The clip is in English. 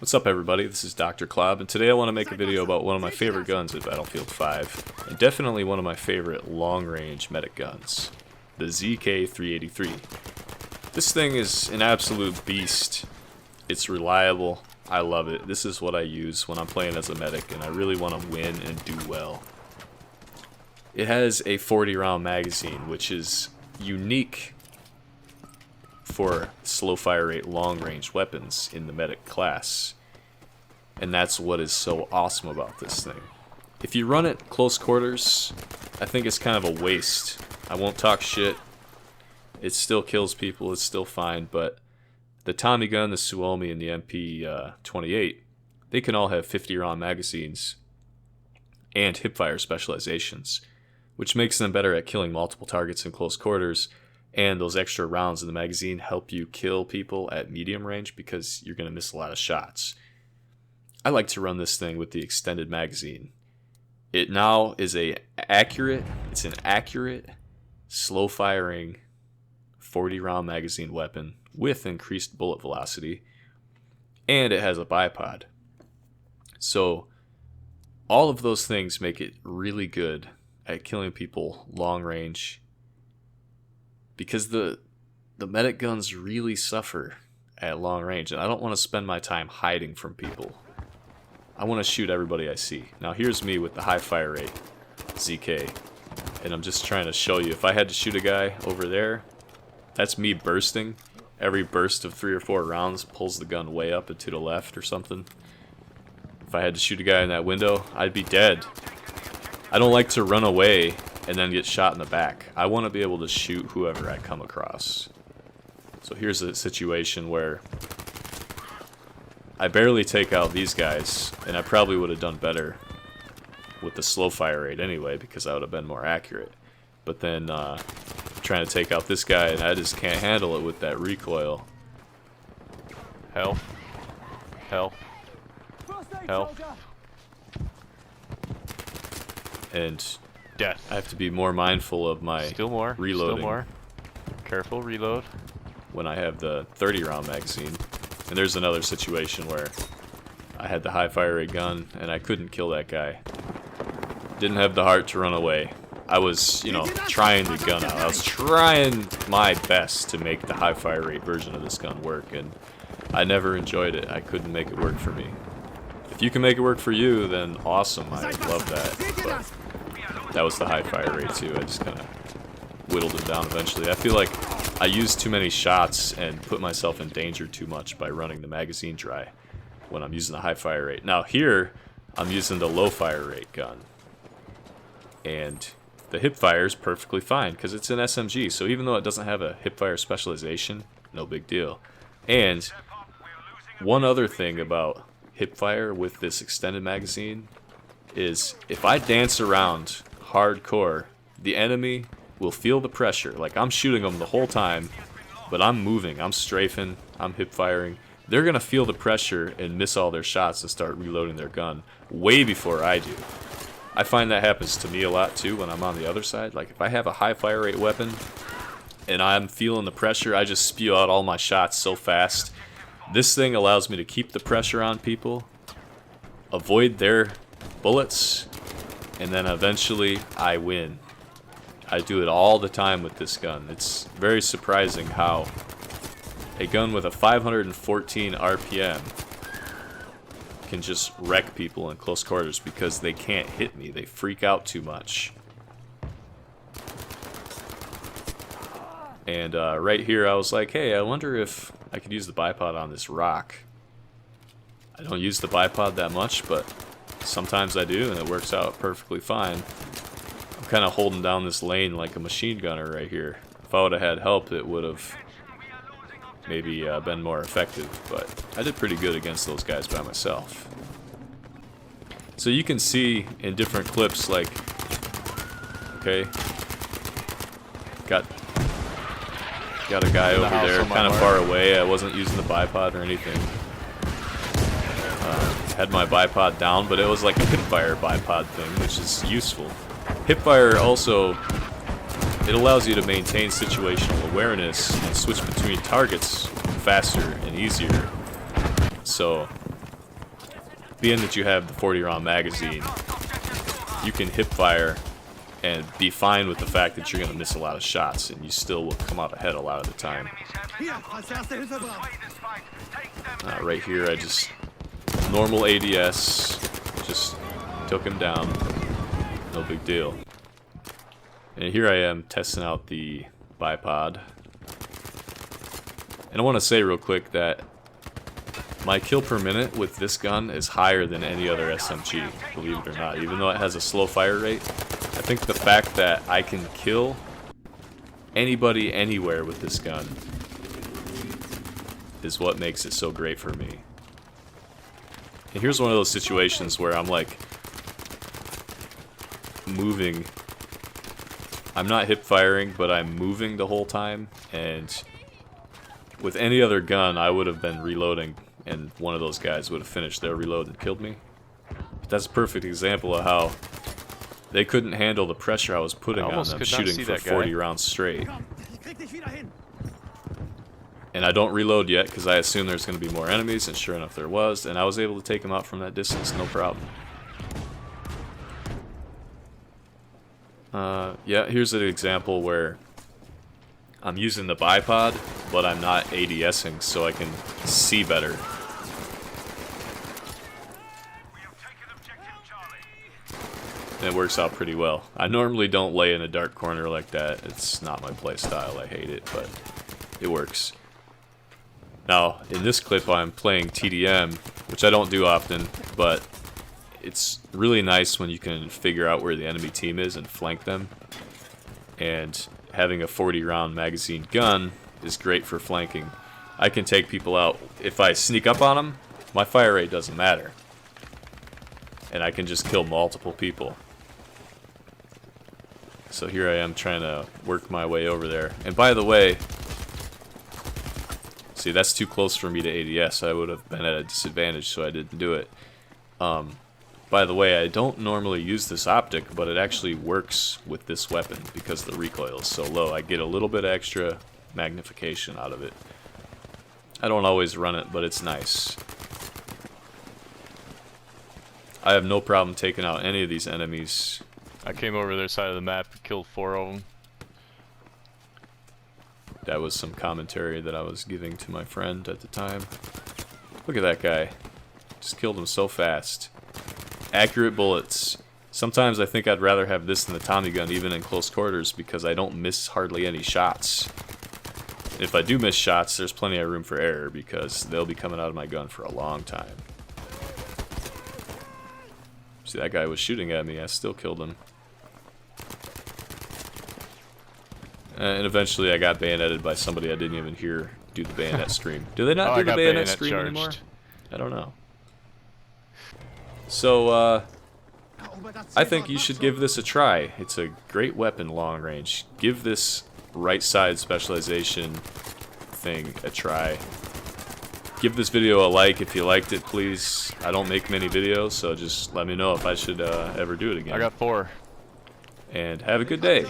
What's up everybody, this is Dr. Klob, and today I want to make a video about one of my favorite guns in Battlefield 5, and definitely one of my favorite long-range medic guns, the ZK-383. This thing is an absolute beast. It's reliable, I love it. This is what I use when I'm playing as a medic and I really want to win and do well. It has a 40 round magazine, which is unique for slow fire rate long range weapons in the medic class, and that's what is so awesome about this thing. If you run it close quarters, I think it's kind of a waste. I won't talk shit, it still kills people, it's still fine, but the Tommy gun, the Suomi, and the MP28, they can all have 50 round magazines and hipfire specializations, which makes them better at killing multiple targets in close quarters. And those extra rounds in the magazine help you kill people at medium range because you're going to miss a lot of shots. I like to run this thing with the extended magazine. It now is an accurate, slow firing 40 round magazine weapon with increased bullet velocity, and it has a bipod. So all of those things make it really good at killing people long range, because the medic guns really suffer at long range, and I don't want to spend my time hiding from people. I want to shoot everybody I see. Now here's me with the high fire rate ZK, and I'm just trying to show you, if I had to shoot a guy over there, that's me bursting. Every burst of 3 or 4 rounds pulls the gun way up and to the left or something. If I had to shoot a guy in that window, I'd be dead. I don't like to run away and then get shot in the back. I want to be able to shoot whoever I come across. So here's a situation where I barely take out these guys, and I probably would have done better with the slow fire rate anyway, because I would have been more accurate. But then trying to take out this guy, and I just can't handle it with that recoil. Hell. Hell. Hell. And death. I have to be more mindful of my reloading. Still more. Careful, reload. When I have the 30 round magazine. And there's another situation where I had the high fire rate gun and I couldn't kill that guy. Didn't have the heart to run away. I was, trying the gun out. I was trying my best to make the high fire rate version of this gun work, and I never enjoyed it. I couldn't make it work for me. If you can make it work for you, then awesome. I love that. But that was the high fire rate too. I just kind of whittled it down eventually. I feel like I used too many shots and put myself in danger too much by running the magazine dry when I'm using the high fire rate. Now here, I'm using the low fire rate gun, and the hip fire is perfectly fine because it's an SMG. So even though it doesn't have a hip fire specialization, no big deal. And one other thing about hip fire with this extended magazine is if I dance around hardcore, the enemy will feel the pressure. Like, I'm shooting them the whole time, but I'm moving, I'm strafing, I'm hip firing. They're gonna feel the pressure and miss all their shots and start reloading their gun way before I do. I find that happens to me a lot too when I'm on the other side. Like, if I have a high fire rate weapon and I'm feeling the pressure, I just spew out all my shots so fast. This thing allows me to keep the pressure on people, avoid their bullets, and then eventually I win. I do it all the time with this gun. It's very surprising how a gun with a 514 RPM can just wreck people in close quarters because they can't hit me. They freak out too much. And right here I was like, hey, I wonder if I could use the bipod on this rock. I don't use the bipod that much, but sometimes I do, and it works out perfectly fine. I'm kind of holding down this lane like a machine gunner right here. If I would have had help, it would have maybe been more effective, but I did pretty good against those guys by myself. So you can see in different clips, like, okay, got a guy over there, kind of far away. I wasn't using the bipod or anything. Had my bipod down, but it was like a hipfire bipod thing, which is useful. Hipfire also, it allows you to maintain situational awareness and switch between targets faster and easier. So being that you have the 40 round magazine, you can hip fire and be fine with the fact that you're going to miss a lot of shots, and you still will come out ahead a lot of the time. Right here, I just normal ADS, just took him down, no big deal. And here I am testing out the bipod. And I want to say real quick that my kill per minute with this gun is higher than any other SMG, believe it or not. Even though it has a slow fire rate, I think the fact that I can kill anybody anywhere with this gun is what makes it so great for me. And here's one of those situations where I'm like moving. I'm not hip firing, but I'm moving the whole time, and with any other gun I would have been reloading and one of those guys would have finished their reload and killed me. But that's a perfect example of how they couldn't handle the pressure I was putting on them, shooting for 40 rounds straight. And I don't reload yet because I assume there's going to be more enemies, and sure enough there was, and I was able to take them out from that distance, no problem. Yeah, here's an example where I'm using the bipod, but I'm not ADSing, so I can see better. And it works out pretty well. I normally don't lay in a dark corner like that. It's not my play style. I hate it, but it works. Now, in this clip, I'm playing TDM, which I don't do often, but it's really nice when you can figure out where the enemy team is and flank them. And having a 40 round magazine gun is great for flanking. I can take people out. If I sneak up on them, my fire rate doesn't matter. And I can just kill multiple people. So here I am trying to work my way over there. And by the way, see, that's too close for me to ADS. I would have been at a disadvantage, so I didn't do it. By the way, I don't normally use this optic, but it actually works with this weapon because the recoil is so low. I get a little bit extra magnification out of it. I don't always run it, but it's nice. I have no problem taking out any of these enemies. I came over their side of the map and killed 4 of them. That was some commentary that I was giving to my friend at the time. Look at that guy. Just killed him so fast. Accurate bullets. Sometimes I think I'd rather have this than the Tommy gun, even in close quarters, because I don't miss hardly any shots. If I do miss shots, there's plenty of room for error, because they'll be coming out of my gun for a long time. See, that guy was shooting at me. I still killed him. And eventually I got bayoneted by somebody I didn't even hear do the bayonet stream. Do they not do the bayonet stream anymore? I don't know. So, I think you should give this a try. It's a great weapon long range. Give this right side specialization thing a try. Give this video a like if you liked it, please. I don't make many videos, so just let me know if I should ever do it again. I got 4. And have a good day.